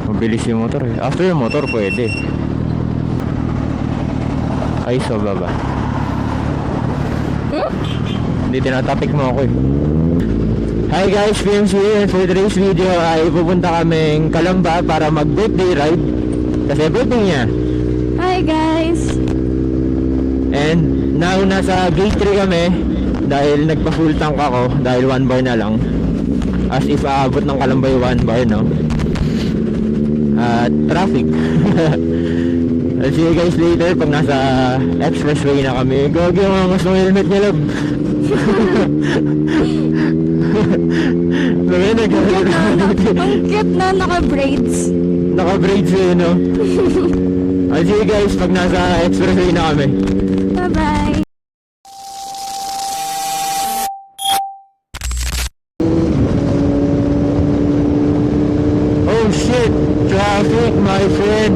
Mabilis yung motor eh. After yung motor pwede. Ay, so baba. Hindi, tinatapik mo ako eh. Hi guys, PMC here, and for today's video ay pupunta kaming Calamba para mag birthday ride. Kasi birthday niya. Hi guys! And now nasa gate 3 kami dahil nagpa-full tank ako dahil 1 bar na lang. As if aabot ng Calamba yung 1 bar, no? Traffic. I'll see you guys later pag nasa expressway na kami. Gagi yung mas ng helmet niya, love. Ang cute na naka-braids. Naka-braids eh, no? I'll see you guys pag nasa expressway na kami. Bye-bye! Oh shit! Traffic, my friend!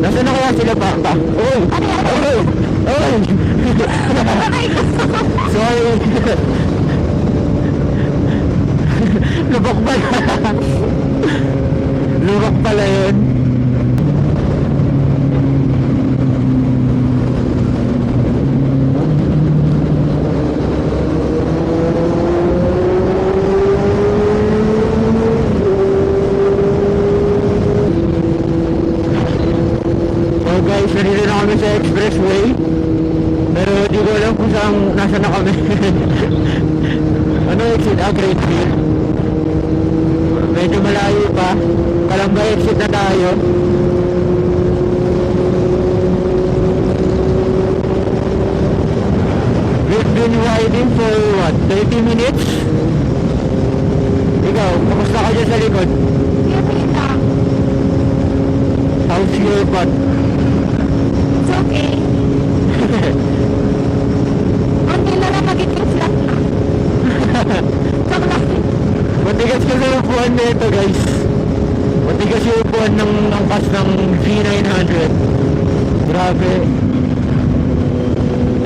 Nasaan na kaya sila pa? Oy! Oy! Oy! Sorry! Lubak pala! Lubak pala yun! Guys, nandito na kami sa expressway. Pero di ko alam kung saan, nasa na kami. Ano exit? Great Field. Medyo malayo pa. Calamba exit na tayo. We've been riding for what? 30 minutes? Ikaw, kamusta ka dyan sa likod? How's your butt? It's okay. Hindi na lang magiging flat na. Matigas kasi yung upuan nito, guys. Matigas yung upuan ng angkas ng V900. Grabe.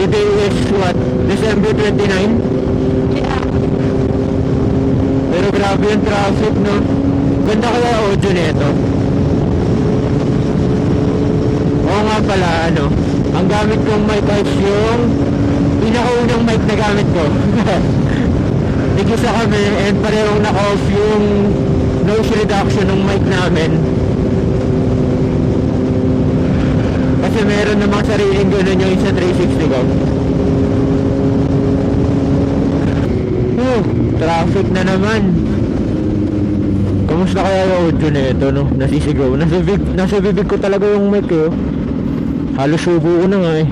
Today is what? December 29? Yeah. Pero grabe yung traffic, no? Ganda kaya audio nito. Oo nga pala, ano, ang gamit kong mic ay yung pinakaunang mic na gamit ko. Nag-isa kami and parehong naka-off yung noise reduction ng mic namin. Kasi meron namang sariling gano'n yung isa 360 ko. Traffic na naman. Kamusta kaya yung audio na ito, no? Nasisigaw. Nasa bibig ko talaga yung mic, eh. Halos subo ko na nga, eh.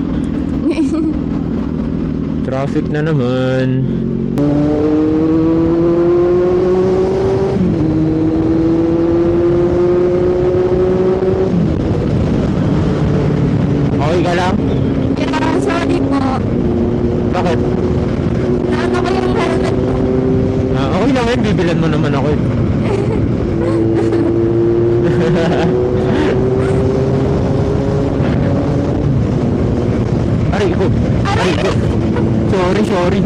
Traffic na naman. Okay ka lang? Yeah, sorry po. Bakit? Naano ko yung helmet ko. Okay lang yun, bibilan mo naman ako, eh. Aray ko. Sorry.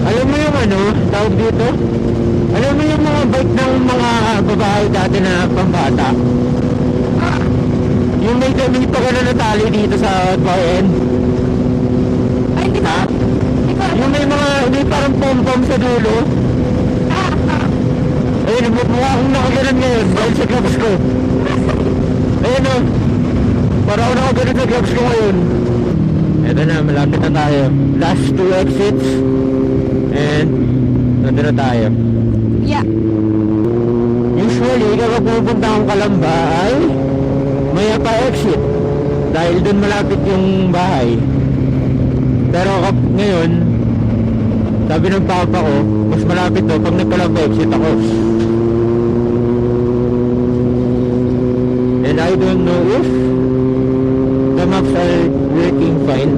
Alam mo yung ano, tawag dito? Alam mo yung mga bike ng mga babae dati na pambata? Yung may pa gano'n na tali dito sa bar end? Ay, hindi ko. Yung may parang pom-pom sa dulo? Ayun, mukha akong nakaganon ngayon dahil sa gloves ko. Ayun o. Para ako nakaganon sa gloves ko ngayon. Eto na, malapit na tayo. Last 2 exits. And nandun na tayo. Yeah. Usually, kapag pupunta akong Calamba ay maya pa exit. Dahil dun malapit yung bahay. Pero ngayon, sabi ng papa ko, mas malapit to pag nagkalamba exit ako. And I don't know if the maps are working fine.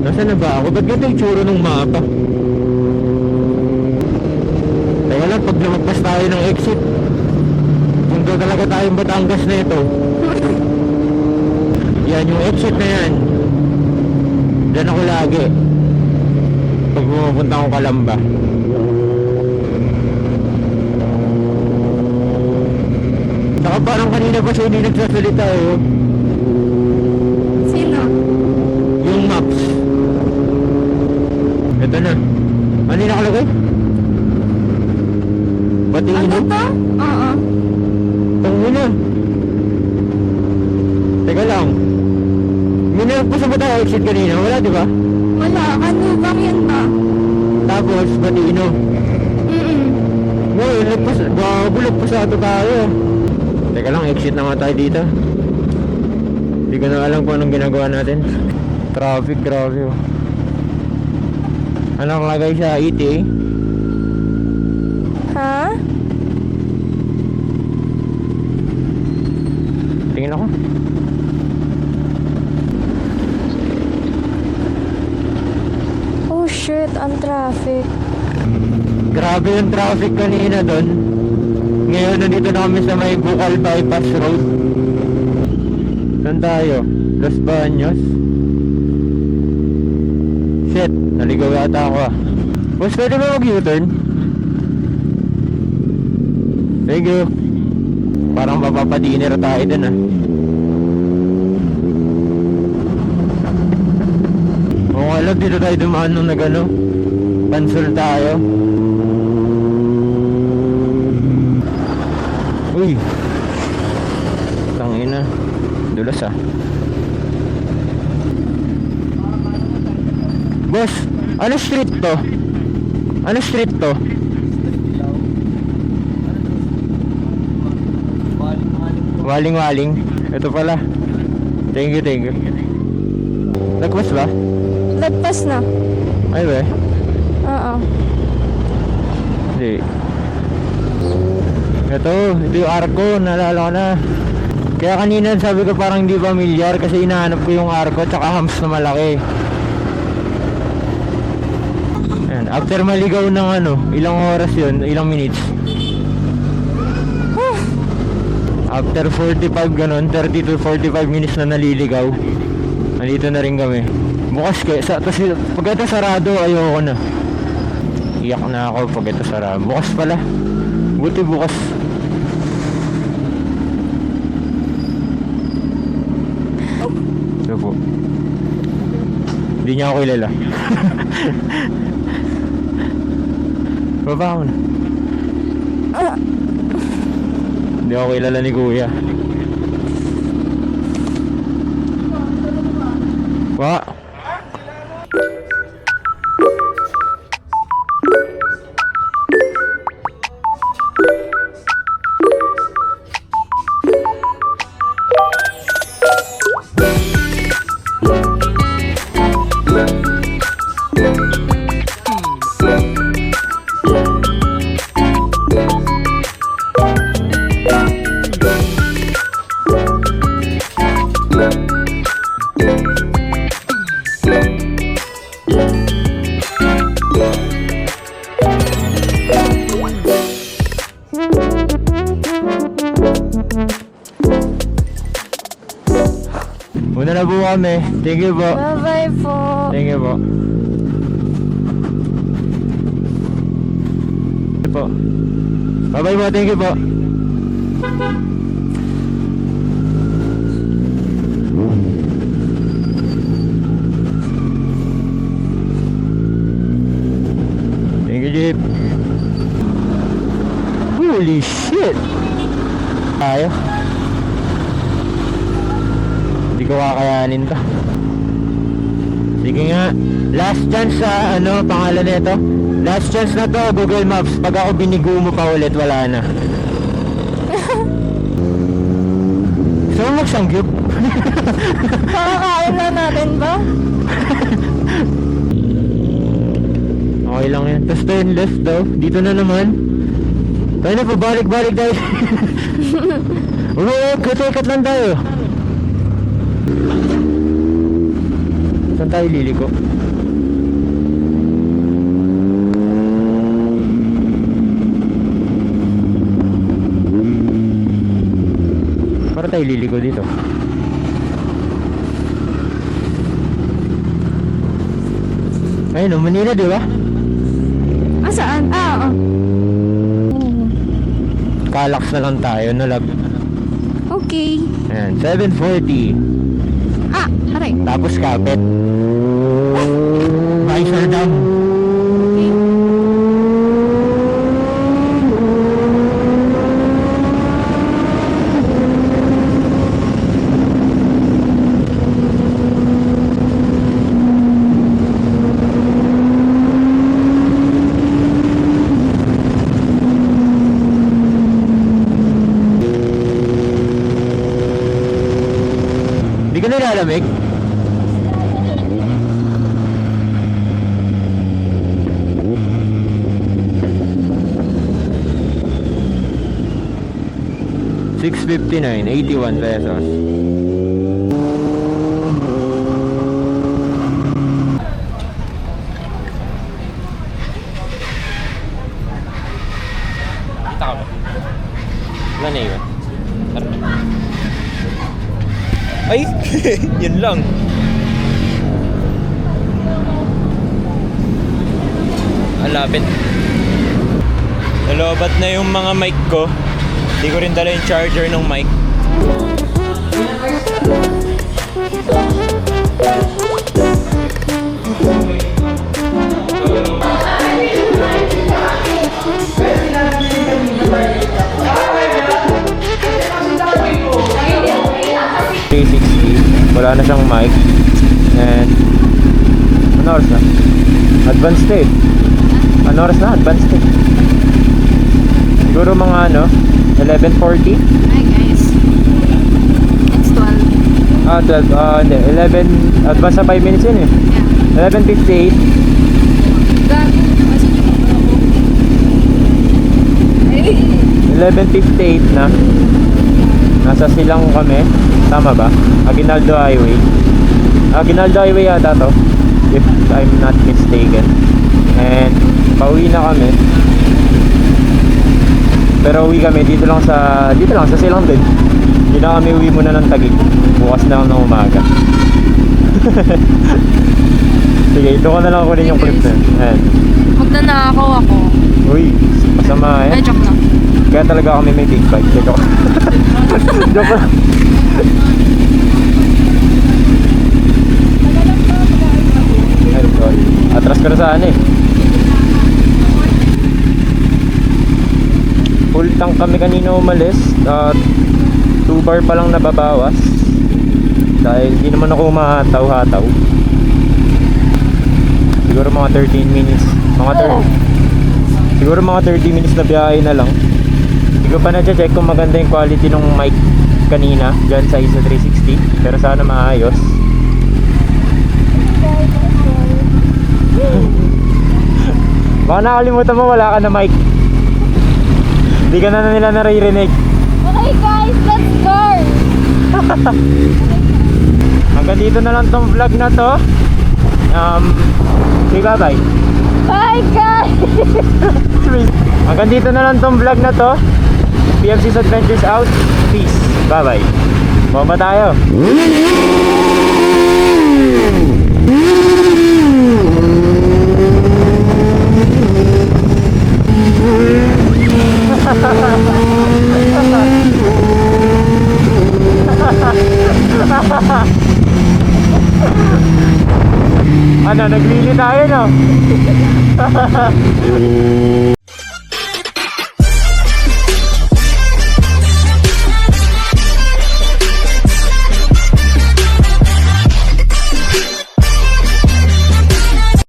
Nasaan na ba ako? Ba't ganda yung tsura ng mapa? Kaya lang, pag lumagpas tayo ng exit, kung doon talaga tayong Batangas na ito, yan yung exit na yan. Diyan ako lagi. pag pumunta akong Kalamba. Saka parang kanina pa siya hindi nagsasalita eh. Sino? Yung maps. Ito na. Ano yung nakalagay? Batiin Ano mo? to? Oo. Tangin na. Teka lang. Minarap pa tayo exit kanina. Wala di ba? Wala. Ano bang yun ba? Tapos Batino. Ngayon, lagpasado tayo. Teka lang, exit na nga tayo dito. Hindi ko na alam kung anong ginagawa natin. Traffic, grabe oh. Anong lagay sa ETA? Ha? Tingin ako. Oh shit, ang traffic. Grabe yung traffic kanina doon. Ngayon, nandito na kami sa may Bukal Bypass Road. Saan tayo? Los Baños? Shit, naligaw yata ako ah. Boss, pwede ba mag-U-turn? Thank you. Parang mapapadiner tayo dun ah. Oo, alam, dito tayo dumaan nung nagano. Pansol tayo. Uy, tangina, dulas ah. Boss, ano street to? Ano street to? Waling-waling. Ito pala. Thank you, thank you. Nagpas ba? Lagpas na. Ay ba? Oo. Hindi. Ito yung arko, naalala ko na. Kaya kanina sabi ko parang hindi familiar kasi hinahanap ko yung arko tsaka hams na malaki. Ayan, after maligaw ng ano, ilang oras yun, ilang minutes. After 45 ganon, 30 to 45 minutes na naliligaw. Nandito na rin kami. Bukas kayo, pag ito sarado, ayoko na. Iyak na ako pag ito sarado. Bukas pala. Buti bukas. Ito po. Hindi niya ako kilala. Baba ako na. Hindi ako kilala ni Kuya. Wa. Una na po kami. Thank you po. Bye-bye po. Thank you po. Thank you po. Bye-bye po. Thank you po. Thank you, Jeep. Holy shit! Tayo. Hindi ko kakayanin to. Sige nga. Last chance sa ano, pangalan nito. Last chance na to, Google Maps. Pag ako binigo mo pa ulit, wala na. So, magsangyup. Kakakain na natin ba? Okay lang yan. Tapos turn left daw. Dito na naman. Tayo na, pabalik-balik tayo. Kat lang tayo. Saan tayo liliko? Para tayo liliko dito. Ayun o, Manila, di ba? Ah, saan? Ah, oo. Calax na lang tayo, nalag. Okay. Ayan, 740. Ah, aray. Tapos kapit. Visor down. Okay. Hindi ka nilalamig? $659, 81 pesos. Kita ka ba? Wala na yun. Ay! Yun lang. Alapit. Nalobat na yung mga mic ko. Hindi ko rin dala yung charger ng mic. Wala na siyang mic. And ano oras na? Advanced eh. Ano oras na? Advanced eh. Siguro mga ano 11:40. Hi guys. It's 12. 12. Hindi. 11. Advance na 5 minutes yun eh. Yeah. 11:58. Gago. 11:58 na. Nasa Silang kami. Tama ba? Aguinaldo Highway. Aguinaldo Highway yata to, if I'm not mistaken. And pauwi na kami. Pero uwi kami dito lang sa Silang din. Hindi na kami uwi muna ng Taguig. Bukas na lang ng umaga. Sige, ito ko na lang kunin yung clip na yun. Ayan. Magnanakaw ako. Uy, masama eh. Joke lang. Kaya talaga kami may big bike. Joke. Joke lang. Atras ka na saan eh. Full tank kami kanina umalis. 2 bar pa lang nababawas. Dahil hindi naman ako umahataw-hataw. Siguro mga 13 minutes. Siguro mga 30 minutes na biyahe na lang. Hindi ko pa na-check kung maganda yung quality ng mic kanina dyan sa ISO 360. Pero sana maayos. Baka nakalimutan mo wala ka na mic. Hindi ka na nila naririnig. Okay guys, let's go! Hanggang dito na lang tong vlog na to. Say bye. Bye guys! Hanggang dito na lang tong vlog na to. PMC's Adventures out. Peace. Bye bye. Bomba tayo. Ano, naglili tayo no?